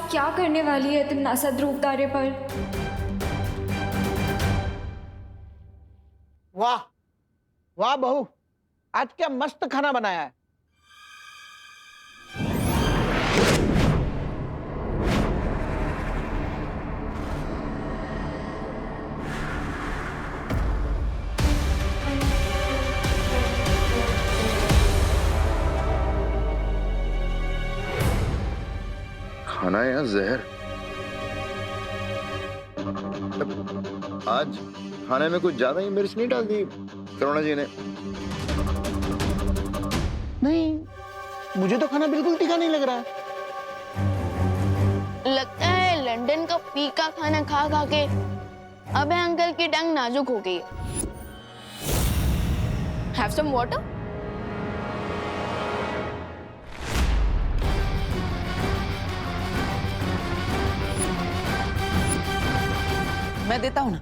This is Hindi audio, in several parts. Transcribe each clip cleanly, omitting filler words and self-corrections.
क्या करने वाली है तिमनासा ध्रुव तारे पर? वाह वाह बहू, आज क्या मस्त खाना बनाया है। खाना या जहर? आज खाने में कुछ ज्यादा ही मिर्च नहीं डाल दी करुणा जी ने? नहीं, मुझे तो खाना बिल्कुल तीखा नहीं लग रहा है। लगता है लंदन का फीका खाना खा खा के अब अंकल की टंग नाजुक हो गई है। Have some water? मैं देता हूं ना।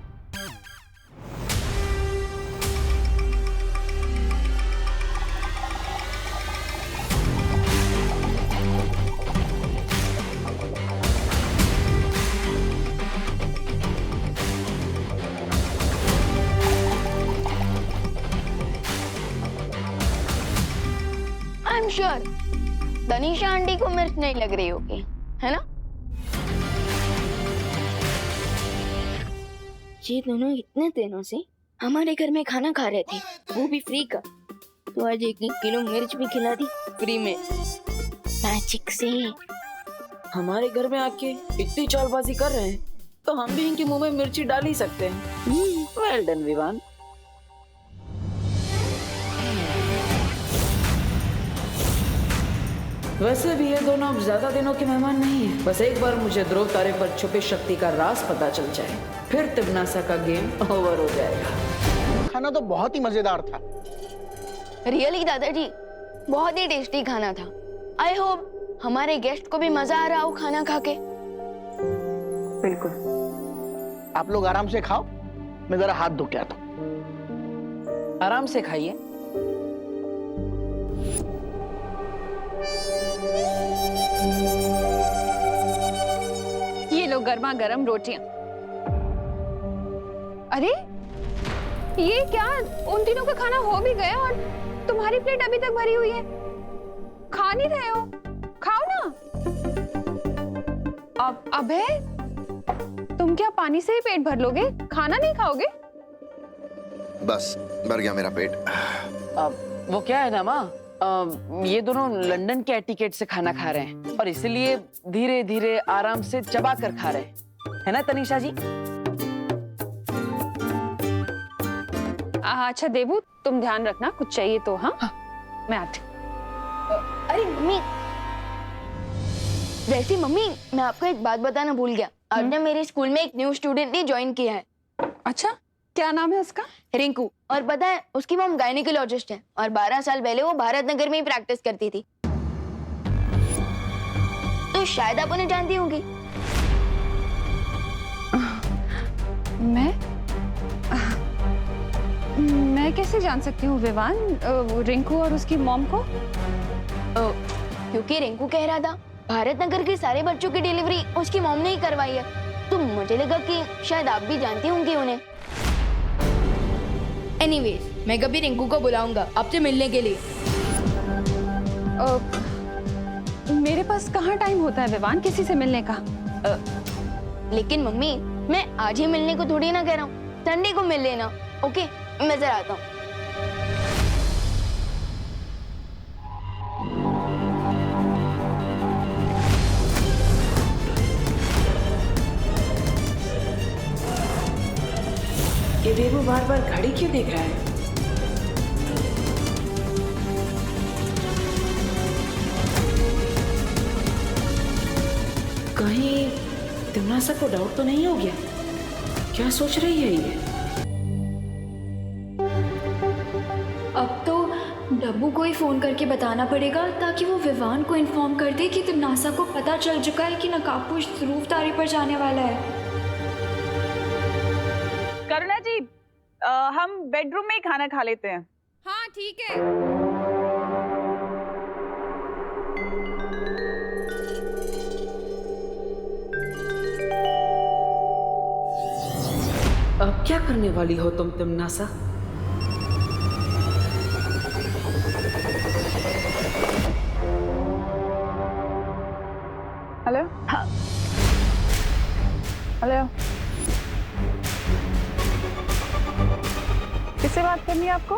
I'm sure तनीषा आंटी को मिर्च नहीं लग रही होगी, है ना? ये दोनों इतने दिनों से हमारे घर में खाना खा रहे थे, वो भी फ्री का। तो आज 1 किलो मिर्च भी खिला दी फ्री में, मैजिक से। हमारे घर में आके इतनी चालबाजी कर रहे हैं तो हम भी इनके मुंह में मिर्ची डाल ही सकते हैं। Well done Vivaan. वैसे भी ये दोनों अब ज्यादा दिनों के मेहमान नहीं है। बस एक बार मुझे ध्रुव तारे पर छुपी शक्ति का राज पता चल जाए, फिर तिमनासा का गेम ओवर हो जाएगा। खाना तो बहुत ही मजेदार था। रियली दादाजी, बहुत ही टेस्टी खाना था। आई होप हमारे गेस्ट को भी मजा आ रहा हो खाना खा के। बिल्कुल। आप लोग आराम से खाओ, मैं जरा हाथ धो के आता हूं। आराम से खाइए। ये लो गर्मा गर्म रोटियां। अरे ये क्या, उन तीनों का खाना हो भी गया और तुम्हारी प्लेट अभी तक भरी हुई है। खा नहीं रहे हो? खाओ ना। अबे तुम क्या पानी से ही पेट भर लोगे, खाना नहीं खाओगे? बस भर गया मेरा पेट। वो क्या है ना माँ, ये दोनों लंदन के एटिकेट से खाना खा रहे हैं और इसलिए धीरे धीरे आराम से चबा कर खा रहे हैं, है ना तनीषा जी? अच्छा देवू, तुम ध्यान रखना, कुछ चाहिए तो। हाँ, मैं आती। अरे मम्मी, वैसे मम्मी मैं आपको एक बात बताना भूल गया। आज ना मेरे स्कूल में एक न्यू स्टूडेंट ने ज्वाइन किया है। अच्छा, क्या नाम है उसका? रिंकू। और पता है उसकी मॉम गायनेकोलॉजिस्ट है और 12 साल पहले वो भारत नगर में ही प्रैक्टिस करती थी। तो शायद आप उन्हें जानती होंगी। मैं कैसे जान सकती हूँ विवान, रिंकू और उसकी मॉम को? क्योंकि रिंकू कह रहा था भारत नगर के सारे बच्चों की डिलीवरी उसकी मॉम ने ही करवाई है, तो मुझे लगा कि शायद आप भी जानती होंगी उन्हें। एनीवेज, मैं कभी रिंकू को बुलाऊंगा आपसे मिलने के लिए। मेरे पास कहाँ टाइम होता है विवान किसी से मिलने का। लेकिन मम्मी मैं आज ही मिलने को थोड़ी ना कह रहा हूँ, संडे को मिल लेना। ओके, मैं जरा आता हूँ। ये देवू बार बार घड़ी क्यों देख रहा है? कहीं तिमनासा को डाउट तो नहीं हो गया? क्या सोच रही है ये? अब तो डब्बू को ही फोन करके बताना पड़ेगा ताकि वो विवान को इन्फॉर्म कर दे कि तिमनासा को पता चल चुका है कि नकाबपोश ध्रुव तारे पर जाने वाला है। करुणा जी, हम बेडरूम में ही खाना खा लेते हैं। हाँ ठीक है। करने वाली हो तुम तिमनासा? हेलो, हाँ, हेलो, किससे बात करनी है आपको?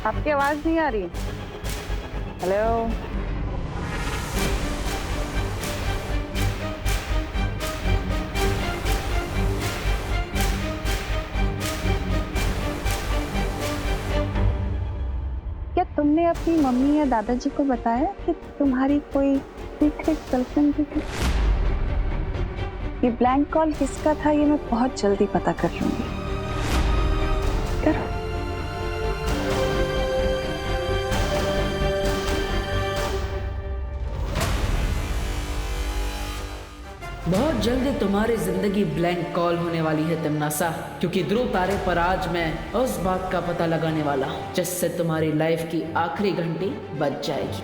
आपकी आवाज नहीं आ रही। हेलो, क्या तुमने अपनी मम्मी या दादाजी को बताया कि तुम्हारी कोई सीक्रेट गर्लफ्रेंड भी थी? ये ब्लैंक कॉल किसका था ये मैं बहुत जल्दी पता कर लूंगी। करो। बहुत जल्दी तुम्हारी जिंदगी ब्लैंक कॉल होने वाली है तिमनासा, क्योंकि ध्रुव तारे पर आज मैं उस बात का पता लगाने वाला हूँ जिससे तुम्हारी लाइफ की आखिरी घंटी बज जाएगी।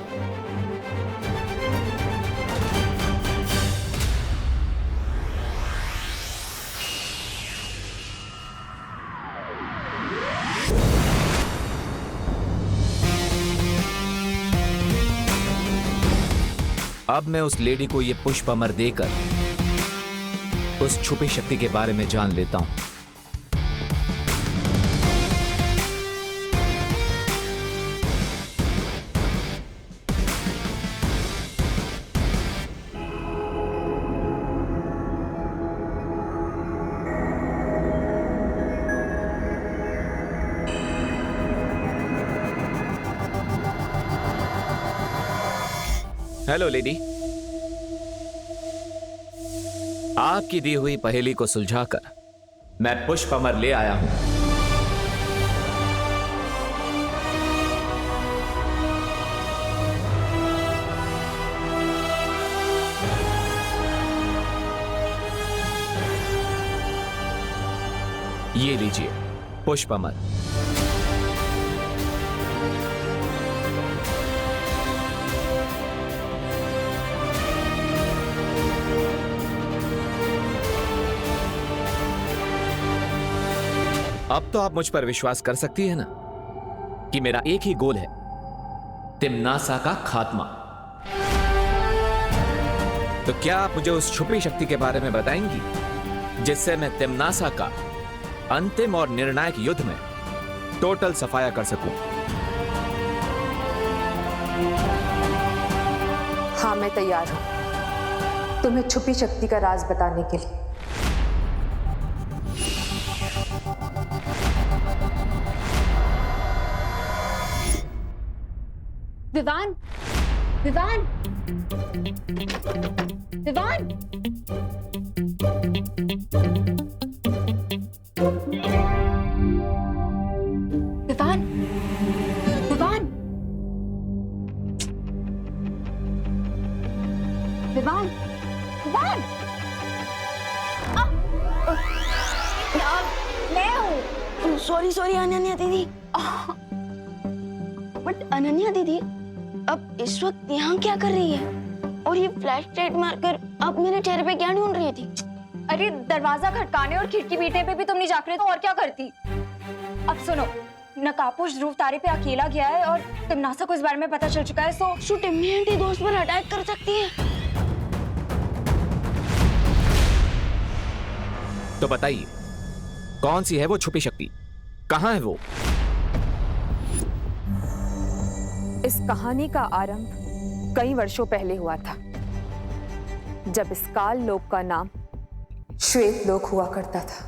अब मैं उस लेडी को ये पुष्प अमर देकर उस छुपी शक्ति के बारे में जान लेता हूं। हेलो लेडी, आपकी दी हुई पहेली को सुलझाकर मैं पुष्प अमर ले आया हूं। ये लीजिए पुष्प अमर। अब तो आप मुझ पर विश्वास कर सकती है ना कि मेरा एक ही गोल है, तिमनासा का खात्मा। तो क्या आप मुझे उस छुपी शक्ति के बारे में बताएंगी जिससे मैं तिमनासा का अंतिम और निर्णायक युद्ध में टोटल सफाया कर सकूं? हाँ, मैं तैयार हूं तुम्हें छुपी शक्ति का राज बताने के लिए। विवान, विवान, विवान, विवान, विवान, विवान, विवान, मैं हूँ। सॉरी अनन्या दीदी। बट अनन्या दीदी अब इस वक्त यहाँ क्या कर रही है? और ये फ्लैश लाइट मारकर अब मेरे चेहरे पे क्या ढूंढ रही थी? अरे दरवाजा खटकाने और खिड़की पीटने पे भी तुम नहीं जाग रहे तो और क्या करती? अब सुनो, नकाबपोश ध्रुव तारे पे अकेला गया है और तिमनासा को इस बारे में पता चल चुका है, सो टिम्मी आंटी दोस्त पर अटैक कर सकती है। तो बताइए कौन सी है वो छुपी शक्ति, कहां है वो? इस कहानी का आरंभ कई वर्षों पहले हुआ था, जब इस काल लोक का नाम श्वेत लोक हुआ करता था।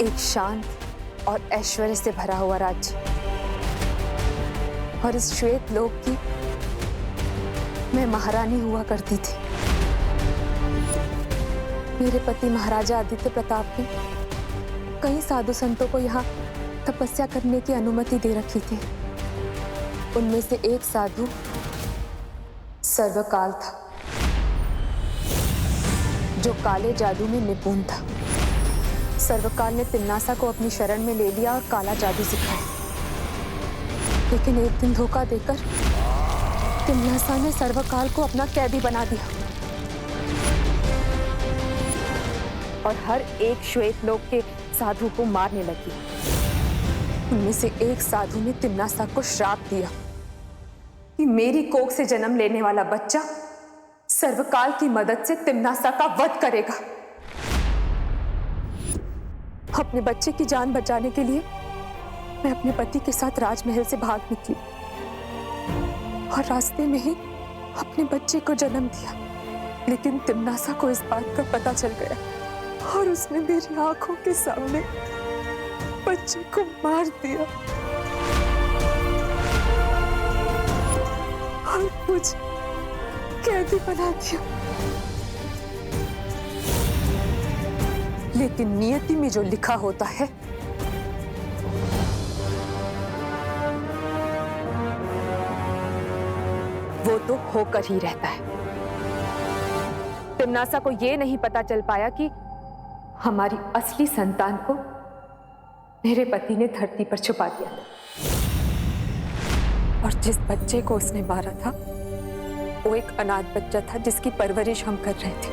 एक शांत और ऐश्वर्य से भरा हुआ राज्य। और इस श्वेत लोक की मैं महारानी हुआ करती थी। मेरे पति महाराजा आदित्य प्रताप ने कई साधु संतों को यहाँ तपस्या करने की अनुमति दे रखी थी। उनमें से एक साधु सर्वकाल था, जो काले जादू में निपुण था। सर्वकाल ने तिमनासा को अपनी शरण में ले लिया और काला जादू सिखाया। लेकिन एक दिन धोखा देकर तिमनासा ने सर्वकाल को अपना कैदी बना दिया। और हर एक श्वेत लोक के साधु को मारने लगी। उनमें से एक साधु ने तिम्नासा को श्राप दिया कि मेरी कोख से जन्म लेने वाला बच्चा सर्वकाल की मदद से तिम्नासा का वध करेगा। अपने बच्चे की जान बचाने के लिए मैं अपने पति के साथ राजमहल से भाग निकली और रास्ते में ही अपने बच्चे को जन्म दिया। लेकिन तिम्नासा को इस बात का पता चल गया और उसने मेरी आंखों के सामने बच्चे को मार दिया और मुझे कैदी बना दिया। लेकिन नियति में जो लिखा होता है वो तो होकर ही रहता है। तिम्नासा को यह नहीं पता चल पाया कि हमारी असली संतान को मेरे पति ने धरती पर छुपा दिया था और जिस बच्चे को उसने मारा था वो एक अनाथ बच्चा था जिसकी परवरिश हम कर रहे थे।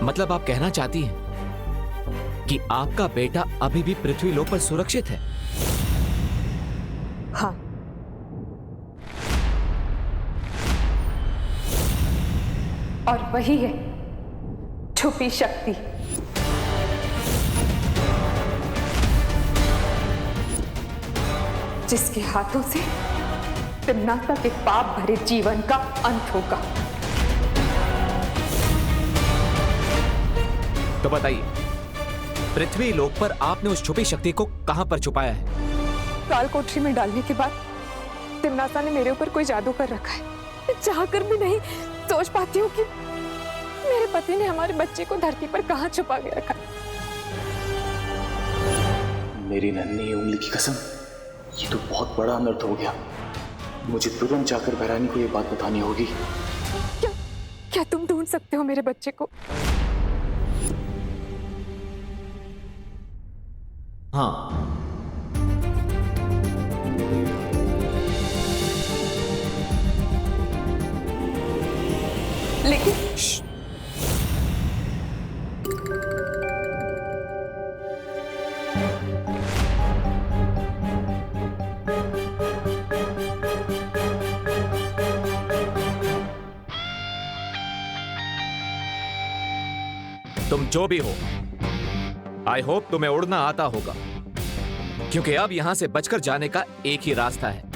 मतलब आप कहना चाहती हैं कि आपका बेटा अभी भी पृथ्वी लोक पर सुरक्षित है? हाँ, और वही है छुपी शक्ति। जिसके हाथों से तिम्नासा के पाप भरे जीवन का अंत होगा। तो बताइए, पृथ्वी लोक पर आपने उस छुपी शक्ति को कहां पर छुपाया है? काल कोठरी में डालने के बाद तिम्नासा ने मेरे ऊपर कोई जादू कर रखा है। मैं चाहकर भी नहीं सोच पाती हूँ कि मेरे पति ने हमारे बच्चे को धरती पर कहां छुपा के रखा। मेरी नन्ही उंगली की कसम, ये तो बहुत बड़ा अनर्थ हो गया। मुझे तुरंत जाकर भैरानी को ये बात बतानी होगी। क्या तुम ढूंढ सकते हो मेरे बच्चे को? हाँ, लेकिन तुम जो भी हो, आई होप तुम्हें उड़ना आता होगा, क्योंकि अब यहां से बचकर जाने का एक ही रास्ता है।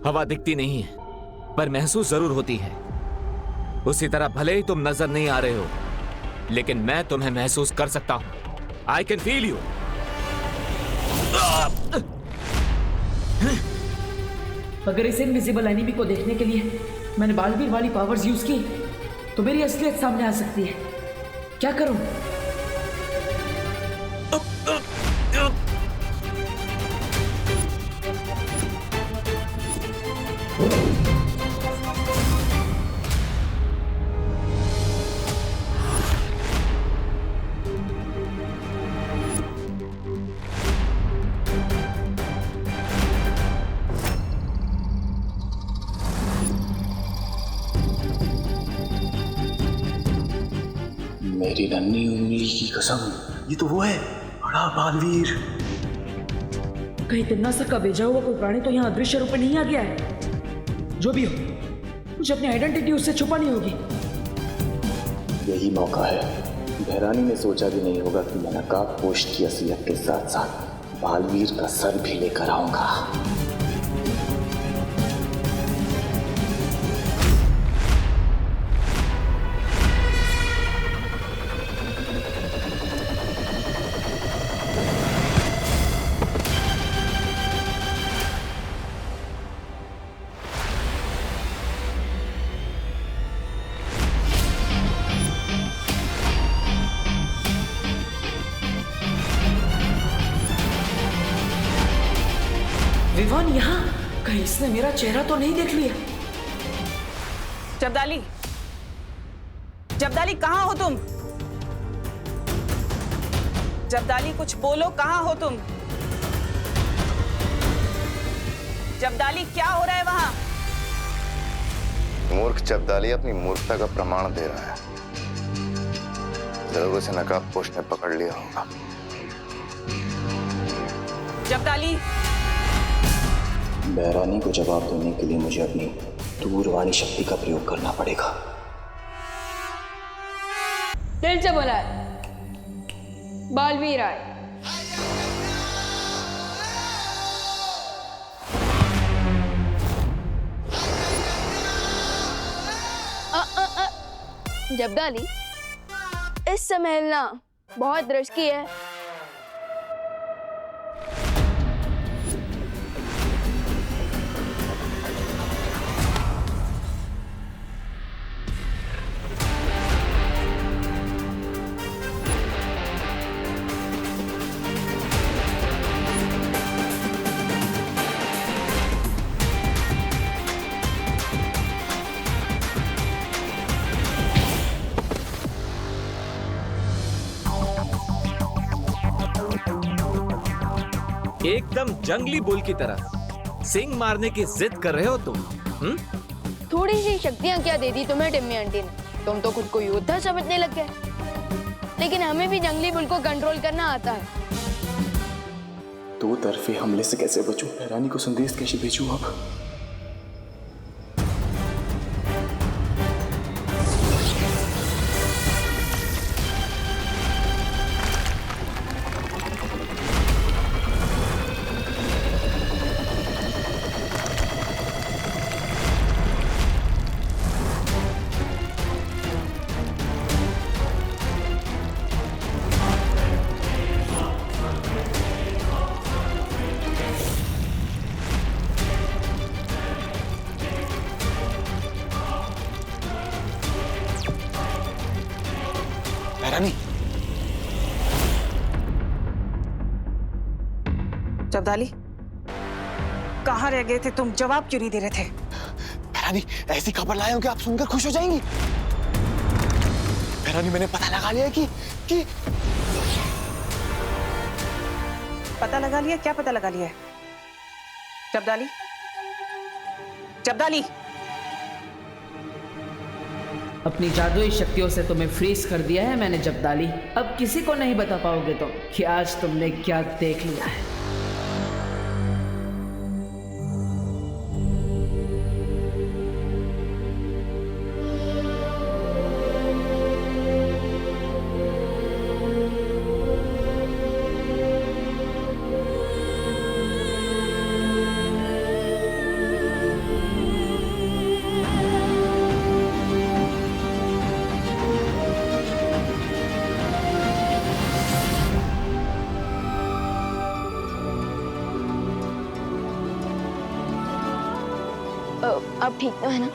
हवा दिखती नहीं है, पर महसूस जरूर होती है। उसी तरह भले ही तुम नजर नहीं आ रहे हो, लेकिन मैं तुम्हें महसूस कर सकता हूं। I can feel you. अगर इस इनविजिबल एनिमी को देखने के लिए मैंने बालवीर वाली पावर्स यूज की तो मेरी असलियत सामने आ सकती है। क्या करूं? मेरी नन्ही उंगली की कसम, ये तो वो है, बड़ा बालवीर। कहीं तिम्नासा का भेजा हुआ कोई प्राणी तो यहाँ अदृश्य रूप में नहीं आ गया है? जो भी हो, मुझे अपनी आइडेंटिटी उससे छुपानी होगी। यही मौका है। भैरानी ने सोचा भी नहीं होगा कि मैं नकाबपोश की असलियत के साथ साथ बालवीर का सर भी लेकर आऊंगा। विवान यहाँ कहीं इसने मेरा चेहरा तो नहीं देख लिया? जब्दाली, जब्दाली कहाँ हो तुम? जब्दाली कुछ बोलो, कहाँ हो तुम? जब्दाली क्या हो रहा है वहां? मूर्ख जब्दाली अपनी मूर्खता का प्रमाण दे रहा है। जरूर उसे नकाबपोश ने पकड़ लिया होगा। जब्दाली, बहरानी को जवाब देने के लिए मुझे अपनी दूरवाणी शक्ति का प्रयोग करना पड़ेगा। दिल से बोला है, बालवीर आए। जब्दाली, इस समय हिलना बहुत रिस्की है। एकदम जंगली बुल की तरह सिंग मारने की जिद कर रहे हो तुम? थोड़ी सी शक्तियां क्या दे दी तुम्हें टिम्मी आंटी ने? तुम तो खुद को योद्धा समझने लग गए, लेकिन हमें भी जंगली बुल को कंट्रोल करना आता है। दो तरफे हमले से कैसे बचूं? बहरानी को संदेश कैसे भेजूं अब? बहरानी, जब्दाली कहाँ रह गए थे तुम? जवाब क्यों नहीं दे रहे थे? बहरानी ऐसी खबर लाए हो कि आप सुनकर खुश हो जाएंगी। बहरानी मैंने पता लगा लिया कि पता लगा लिया? क्या पता लगा लिया है? जब्दाली, जब्दाली, अपनी जादुई शक्तियों से तुम्हें फ्रीज कर दिया है मैंने जब्दाली। अब किसी को नहीं बता पाओगे तुम कि आज तुमने क्या देख लिया है। अब ठीक तो है ना?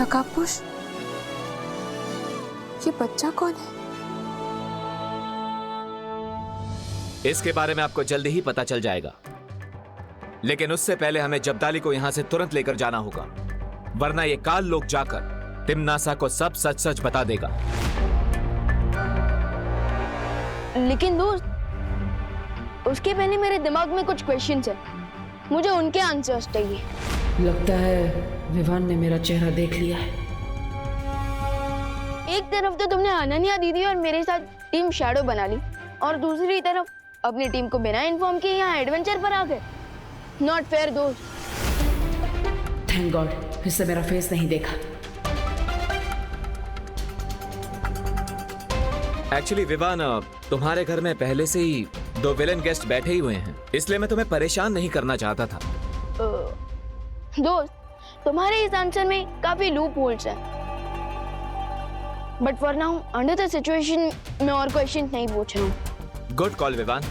नकाबपोश, ये बच्चा कौन है? इसके बारे में आपको जल्दी ही पता चल जाएगा, लेकिन उससे पहले हमें जब्दाली को यहां से तुरंत लेकर जाना होगा, वरना ये काल लोग जाकर तिम्नासा को सब सच सच बता देगा। लेकिन दोस्त, उसके पहले मेरे दिमाग में कुछ क्वेश्चंस है, मुझे उनके आंसर्स चाहिए। लगता है विवान ने मेरा चेहरा देख लिया है। एक तरफ तो तुमने अनन्या दीदी और मेरे साथ टीम शैडो बना ली, और दूसरी तरफ अपनी टीम को बिना इन्फॉर्म किए यहाँ एडवेंचर पर आ गए। नॉट फेयर दोस्त। थैंक गॉड इससे मेरा फेस नहीं देखा। एक्चुअली विवान, तुम्हारे घर में पहले से ही 2 विलेन गेस्ट बैठे ही हुए हैं, इसलिए मैं तुम्हें परेशान नहीं करना चाहता था। दोस्त, तुम्हारे इस आंसर में काफी लूप होल्स हैं, but for now under the situation मैं और क्वेश्चन नहीं पूछ रहा हूँ। Good call Vivaan.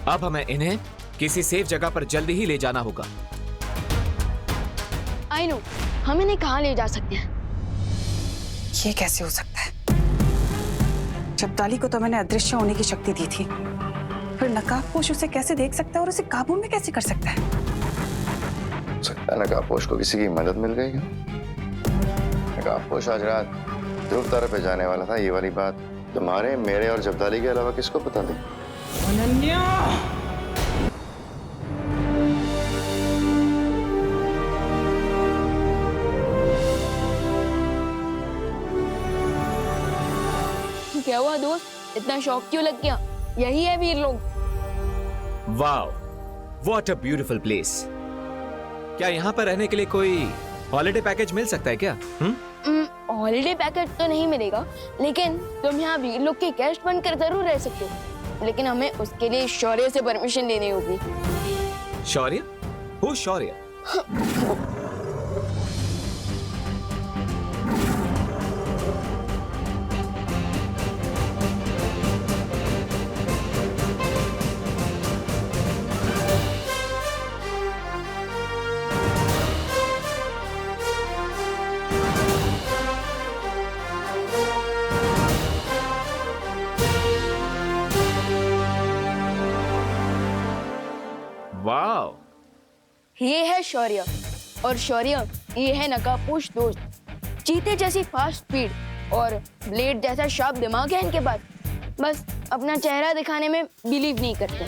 अब हमें इन्हें किसी सेफ जगह पर जल्दी ही ले जाना होगा। आई नो, हम इन्हें कहाँ ले जा सकते हैं? ये कैसे हो सकता है? जब्दाली को तो मैंने अदृश्य होने की शक्ति दी थी, फिर नकाबपोश उसे कैसे देख सकता है और उसे काबू में कैसे कर सकता है? हो सकता है नकाबपोश को किसी की मदद मिल गई क्या? नकाबपोश आज रात ध्रुव तारे पे जाने वाला था। ये वाली बात तुम्हारे, मेरे और जब्दाली के अलावा किसको पता थी? अनन्या! क्या हुआ दोस्त, इतना शौक क्यों लग गया? यही है वीर लोग। Wow, what a beautiful place. क्या यहाँ पर रहने के लिए कोई हॉलिडे पैकेज मिल सकता है क्या? हॉलिडे पैकेज तो नहीं मिलेगा, लेकिन तुम यहाँ वीर लोग के गेस्ट बनकर जरूर रह सकते हो, लेकिन हमें उसके लिए शौर्य से परमिशन लेनी होगी। शौर्य? Who Shaurya? वाओ, ये है शौर्य, और शौर्य ये है नकाबपोश दोस्त। चीते जैसी फास्ट स्पीड और ब्लेड जैसा शार्प दिमाग है इनके पास, बस अपना चेहरा दिखाने में बिलीव नहीं करते।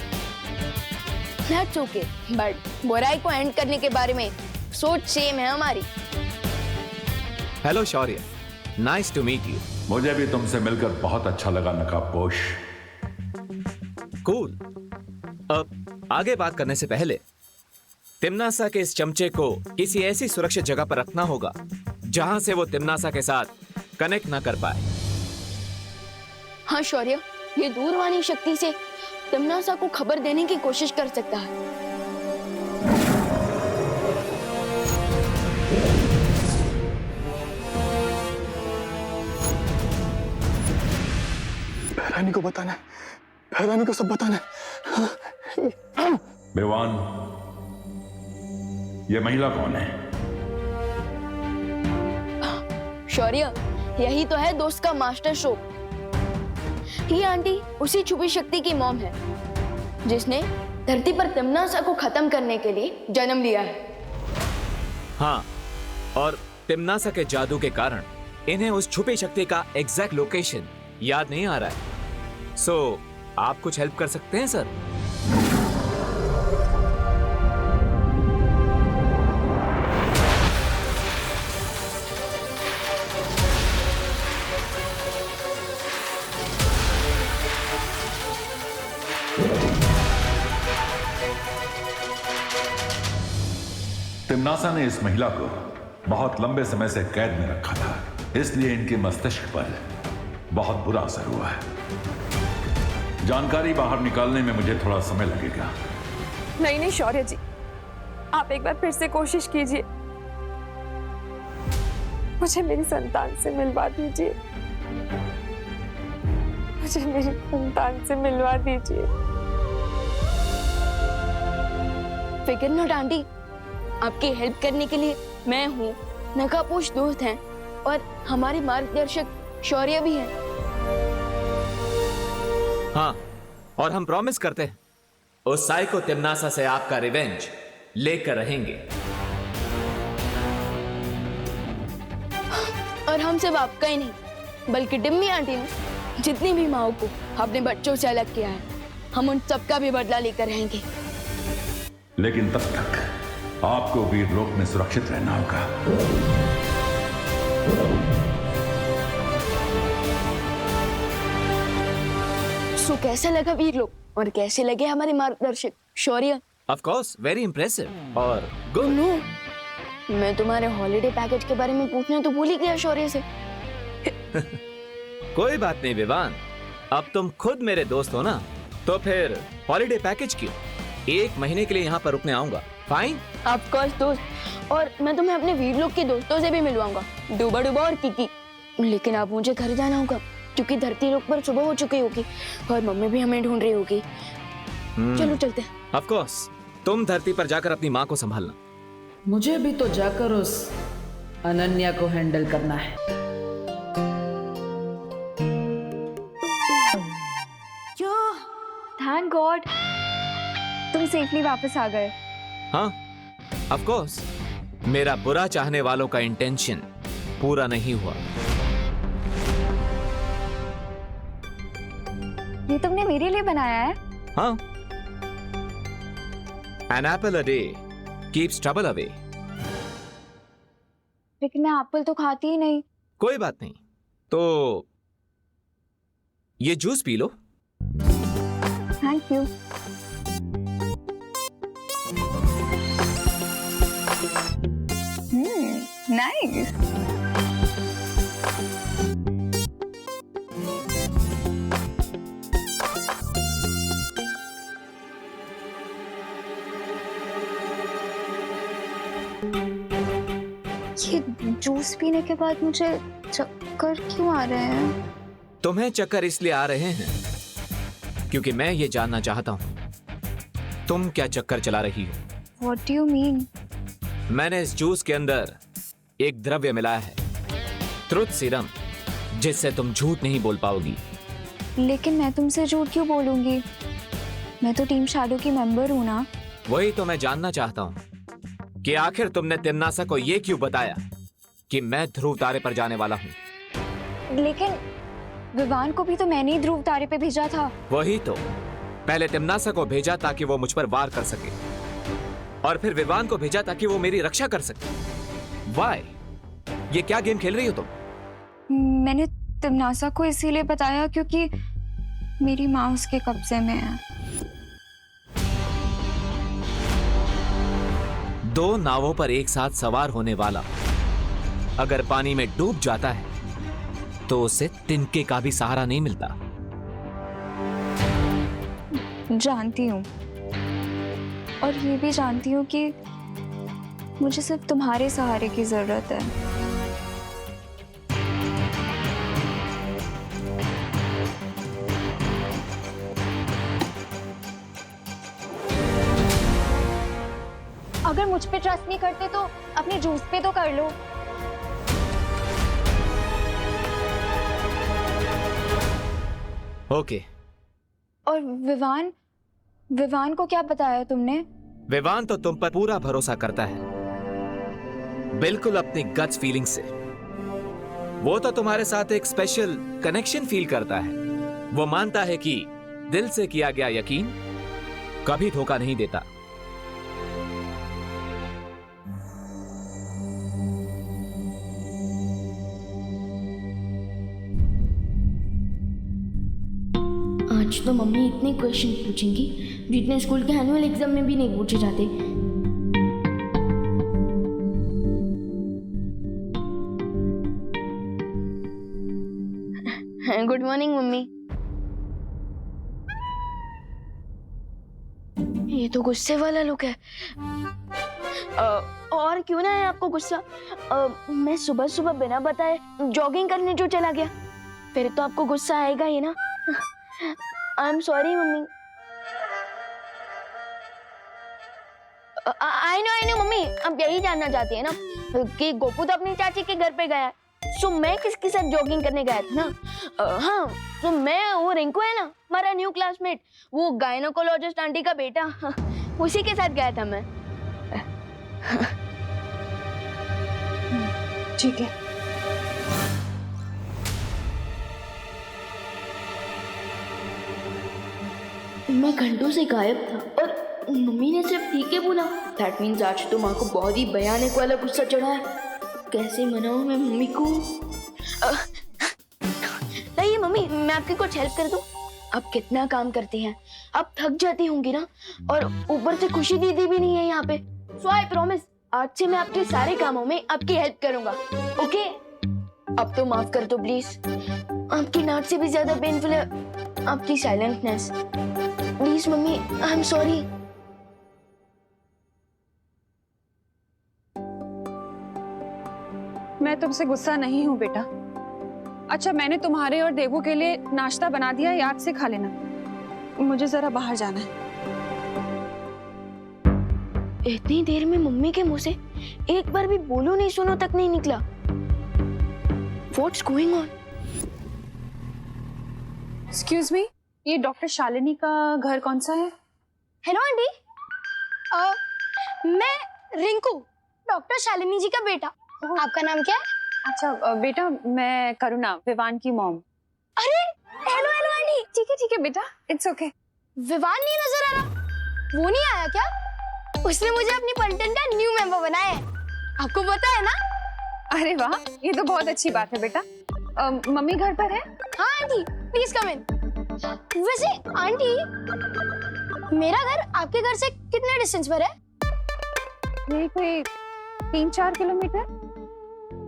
That's okay, बट बुराई को एंड करने के बारे में सोच सेम है हमारी। Hello Shaurya, nice to meet you. मुझे भी तुमसे मिलकर बहुत अच्छा लगा नकाबपोश। कूल। अब आगे बात करने से पहले तिम्नासा के इस चमचे को किसी ऐसी सुरक्षित जगह पर रखना होगा जहां से वो तिम्नासा के साथ कनेक्ट ना कर पाए। हाँ शौर्य, ये दूरवाणी शक्ति से तिम्नासा को खबर देने की कोशिश कर सकता है। बहरानी को बताना है, बहरानी को सब बताना है। बेवान, ये महिला कौन है? शौर्य, यही तो है दोस्त का मास्टर स्ट्रोक। ये आंटी उसी छुपी शक्ति की मॉम है जिसने धरती पर तिम्नासा को खत्म करने के लिए जन्म लिया है। हाँ, और तिम्नासा के जादू के कारण इन्हें उस छुपी शक्ति का एग्जैक्ट लोकेशन याद नहीं आ रहा है। सो आप कुछ हेल्प कर सकते हैं सर? तिम्नासा ने इस महिला को बहुत लंबे समय से कैद में रखा था, इसलिए इनके मस्तिष्क पर बहुत बुरा असर हुआ है। जानकारी बाहर निकालने में मुझे थोड़ा समय लगेगा। नहीं नहीं शौर्य जी, आप एक बार फिर से कोशिश कीजिए। मुझे मेरी संतान से मिलवा दीजिए, मुझे मेरी संतान से मिलवा दीजिए। फिक्र नॉट आंटी, आपकी हेल्प करने के लिए मैं हूँ, नकाबपोश दोस्त हैं और हमारे मार्गदर्शक शौर्य भी हैं। हाँ, और हम प्रॉमिस करते हैं उस साइको तिम्नासा से आपका रिवेंज लेकर रहेंगे। और हम सिर्फ आपका ही नहीं, बल्कि डिम्मी आंटी ने जितनी भी माओ को अपने बच्चों से अलग किया है, हम उन सबका भी बदला लेकर रहेंगे। लेकिन तब तक आपको वीरलोक में सुरक्षित रहना होगा। सो कैसा लगा वीरलोक और कैसे लगे हमारे मार्गदर्शक शौर्य? ऑफ कोर्स, वेरी इंप्रेसिव और गुड। नो, मैं तुम्हारे हॉलिडे पैकेज के बारे में पूछना तो भूल ही गया शौर्य से। कोई बात नहीं विवान, अब तुम खुद मेरे दोस्त हो ना, तो फिर हॉलिडे पैकेज क्यों? 1 महीने के लिए यहाँ पर रुकने आऊंगा। फाइन? ऑफ कोर्स दोस्त, और मैं तुम्हें अपने वीरलोक के दोस्तों से भी मिलवाऊंगा, डूबा डूबा और किकी। लेकिन अब मुझे घर जाना होगा क्योंकि धरती लोक पर सुबह हो चुकी होगी और मम्मी भी हमें ढूंढ रही होगी। चलो चलते हैं। ऑफ कोर्स, तुम धरती पर जाकर अपनी माँ को संभालना। मुझे भी तो जाकर उस अनन्या को हैंडल करना है। थैंक गॉड तुम सेफली वापस आ गए। हाँ, ऑफ कोर्स। मेरा बुरा चाहने वालों का इंटेंशन पूरा नहीं हुआ। ये तुमने मेरे लिए बनाया है? हाँ। An apple a day keeps trouble away. लेकिन मैं एप्पल तो खाती ही नहीं। कोई बात नहीं, तो ये juice P low. Thank you. Nice. ये जूस पीने के बाद मुझे चक्कर क्यों आ रहे हैं? तुम्हें चक्कर इसलिए आ रहे हैं क्योंकि मैं ये जानना चाहता हूं तुम क्या चक्कर चला रही हो। What do you mean? मैंने इस जूस के अंदर एक द्रव्य मिलाया है, ट्रुथ सीरम, जिससे तुम झूठ नहीं बोल पाओगी। लेकिन मैं तुमसे झूठ क्यों बोलूंगी? मैं तो टीम शैडो की मेंबर हूं ना। वही तो मैं जानना चाहता हूं कि आखिर तुमने तिम्नासा को ये क्यों बताया कि मैं ध्रुव तारे पर जाने वाला हूं। लेकिन विवान को भी तो मैंने ही ध्रुव तारे पे भेजा था। वही तो, पहले तिम्नासा को भेजा ताकि वो मुझ पर वार कर सके, और फिर विवान को भेजा ताकि वो मेरी रक्षा कर सके। वाई? ये क्या गेम खेल रही हो तुम? मैंने तिम्नासा को इसीलिए बताया क्योंकि मेरी माँ उसके कब्जे में है। दो नावों पर एक साथ सवार होने वाला अगर पानी में डूब जाता है तो उसे तिनके का भी सहारा नहीं मिलता। जानती हूँ, और ये भी जानती हूँ कि मुझे सिर्फ तुम्हारे सहारे की जरूरत है। अगर मुझ पे ट्रस्ट नहीं करते तो अपने जूस पे तो कर लो। ओके। और विवान को क्या बताया तुमने? विवान तो तुम पर पूरा भरोसा करता है, बिल्कुल अपनी गट्स फीलिंग से। वो तो तुम्हारे साथ एक स्पेशल कनेक्शन फील करता है। वो मानता है कि दिल से किया गया यकीन कभी धोखा नहीं देता। आज तो मम्मी इतने क्वेश्चन पूछेंगी जितने स्कूल के एनुअल एग्जाम में भी नहीं पूछे जाते। Good morning mummy. ये तो गुस्से वाला लुक है। और क्यों ना है आपको गुस्सा? मैं सुबह सुबह बिना बताए जॉगिंग करने जो चला गया, फिर तो आपको गुस्सा आएगा ही ना। आई am sorry mummy. I know mummy, अब यही जानना चाहती है ना कि गोपू तो अपनी चाची के घर पे गया है, सो मैं किसके साथ जॉगिंग करने गया था ना। हाँ, तो मैं, वो रिंकू है ना हमारा न्यू क्लासमेट, वो गायनोकोलॉजिस्ट आंटी का बेटा, उसी के साथ गया था मैं। ठीक है। मैं घंटों से गायब था और मम्मी ने सिर्फ ठीक है बोला। दैट मीन्स आज तो माँ को बहुत ही भयानक वाला गुस्सा चढ़ा है। कैसे मनाऊं मैं मम्मी को? नहीं मम्मी, मैं आपकी कुछ हेल्प कर दूं? आप कितना काम करती हैं, आप थक जाती होंगी ना, और ऊपर से खुशी दीदी भी नहीं है यहाँ पे। सो आई प्रॉमिस, आज से मैं आपके सारे कामों में आपकी हेल्प करूंगा। ओके? अब तो माफ कर दो प्लीज। आपकी नाक से भी ज्यादा पेनफुल है आपकी silentness. Please mummy, I am sorry. मैं तुमसे गुस्सा नहीं हूँ बेटा। अच्छा, मैंने तुम्हारे और देवू के लिए नाश्ता बना दिया, याद से खा लेना। मुझे जरा बाहर जाना है। इतनी देर में मम्मी के मुंह से एक बार भी बोलो नहीं सुनो तक नहीं निकला। What's going on? Excuse me? ये डॉक्टर शालिनी का घर कौन सा है? हेलो आंटी, मैं रिंकू, डॉक्टर शालिनी जी का बेटा। आपका नाम क्या है? अच्छा बेटा, मैं करुणा, विवान की मॉम। अरे हेलो हेलो आंटी। ठीक है बेटा, इट्स ओके। विवान नहीं नजर आ रहा? वो नहीं आया क्या? उसने मुझे अपनी पलटन का न्यू मेंबर बनाया है, आपको पता है ना? अरे वाह, ये तो बहुत अच्छी बात है बेटा। मम्मी घर पर है? हाँ आंटी, प्लीज कम इन। वैसे आंटी, मेरा घर आपके घर से कितने डिस्टेंस पर है? यही कोई 3-4 किलोमीटर।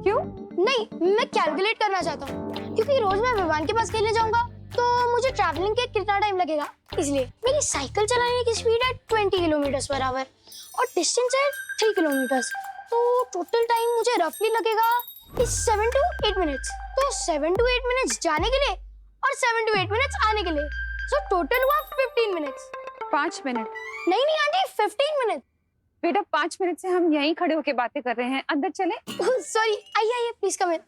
क्यों? नहीं, मैं कैलकुलेट करना चाहता हूँ, क्योंकि रोज मैं विवान के पास खेलने जाऊंगा तो मुझे ट्रैवलिंग के कितना टाइम लगेगा, इसलिए मेरी साइकिल चलाने की स्पीड है 20 किलोमीटर पर आवर और डिस्टेंस है 3 किलोमीटर, तो टोटल टाइम मुझे रफली लगेगा 7 to 8 मिनट्स। तो 7 to 8 मिनट्स जाने के लिए और 7 to 8 मिनट्स आने के लिए, सो टोटल हुआ 15 मिनट्स। 5 मिनट? नहीं आंटी, 15 मिनट। बेटा 5 मिनट से हम यहीं खड़े होके बातें कर रहे हैं, अंदर चले? सॉरी, आइए प्लीज कम इन।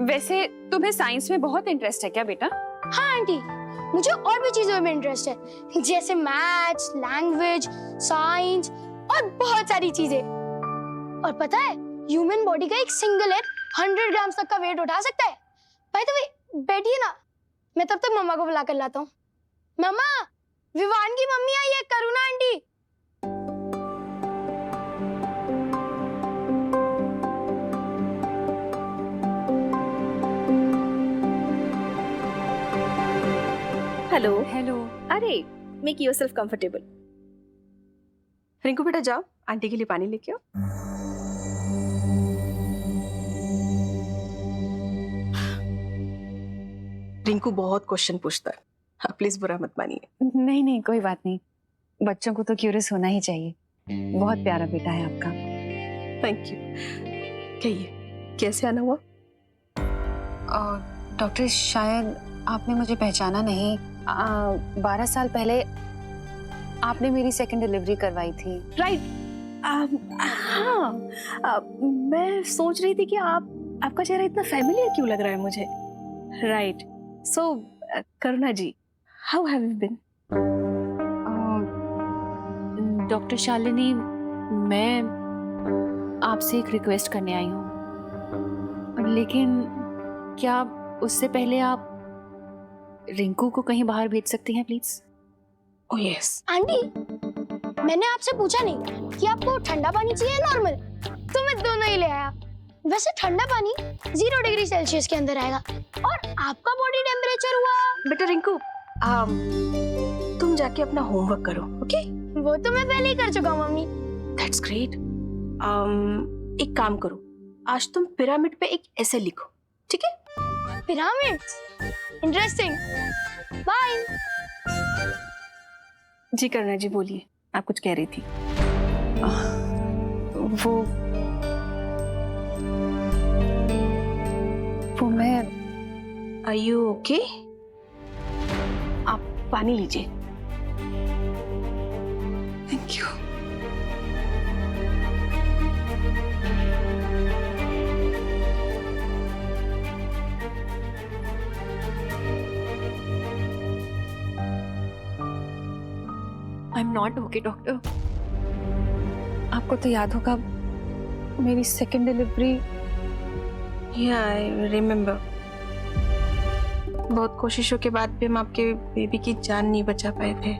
वैसे तुम्हें साइंस में बहुत इंटरेस्ट है क्या बेटा? हाँ आंटी, मुझे और भी चीजों में इंटरेस्ट है, जैसे मैथ्स, लैंग्वेज, साइंस और बहुत सारी चीजें। और पता है, ह्यूमन बॉडी का एक सिंगल एग 100 ग्राम तक का वेट उठा सकता है। बाय द वे, बैठिए ना, मैं तब तक मम्मा को बुला कर लाता हूँ। मम्मा, विवान की मम्मी आई है, करुणा आंटी। हेलो। अरे, मेक योरसेल्फ कंफर्टेबल। रिंकू बेटा जाओ, आंटी के लिए पानी लेके आओ। रिंकू बहुत क्वेश्चन पूछता है, आप प्लीज बुरा मत मानिए। नहीं, कोई बात नहीं, बच्चों को तो क्यूरियस होना ही चाहिए। बहुत प्यारा बेटा है आपका। Thank you. कहिए, कैसे आना हुआ? डॉक्टर, शायद आपने मुझे पहचाना नहीं। 12 साल पहले आपने मेरी सेकंड डिलीवरी करवाई थी। राइट। हाँ, मैं सोच रही थी कि आपका चेहरा इतना फैमिलियर क्यों लग रहा है मुझे। Right. So Karuna ji, how have you been? Doctor Shalini, मैं आपसे एक रिक्वेस्ट करने आई हूँ, लेकिन क्या उससे पहले आप रिंकू को कहीं बाहर भेज सकती हैं प्लीज? Oh yes. आंटी, मैंने आपसे पूछा नहीं कि आपको ठंडा पानी चाहिए या नॉर्मल, तो मैं दोनों ही ले आया। वैसे ठंडा पानी 0 डिग्री सेल्सियस के अंदर आएगा और आपका बॉडी टेम्परेचर हुआ। बेटा रिंकू, तुम जाके अपना होमवर्क करो, ओके? वो तो मैं पहले ही कर चुका हूँ मम्मी। That's great. एक काम करो, आज तुम पिरामिड पे एक ऐसे लिखो, ठीक है? Pyramids, interesting. बाय। जी करुणा जी, बोलिए, आप कुछ कह रही थी। वो मैं। Are you okay? आप पानी लीजिए। Thank you. I am not okay doctor. आपको तो याद होगा मेरी सेकेंड डिलीवरी। या आई रिमेम्बर। बहुत कोशिशों के बाद भी हम आपके बेबी की जान नहीं बचा पाए थे।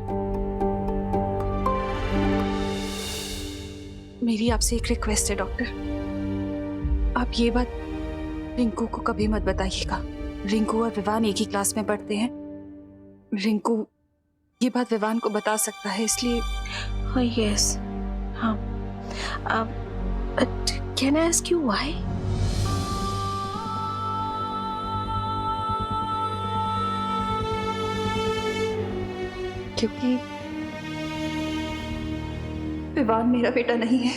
मेरी आपसे एक रिक्वेस्ट है डॉक्टर, आप ये बात रिंकू को कभी मत बताइएगा। रिंकू और विवान एक ही क्लास में पढ़ते हैं। रिंकू ये बात विवान को बता सकता है, इसलिए। हाँ यस, हाँ। Can I ask you why? क्योंकि विवान मेरा बेटा नहीं है।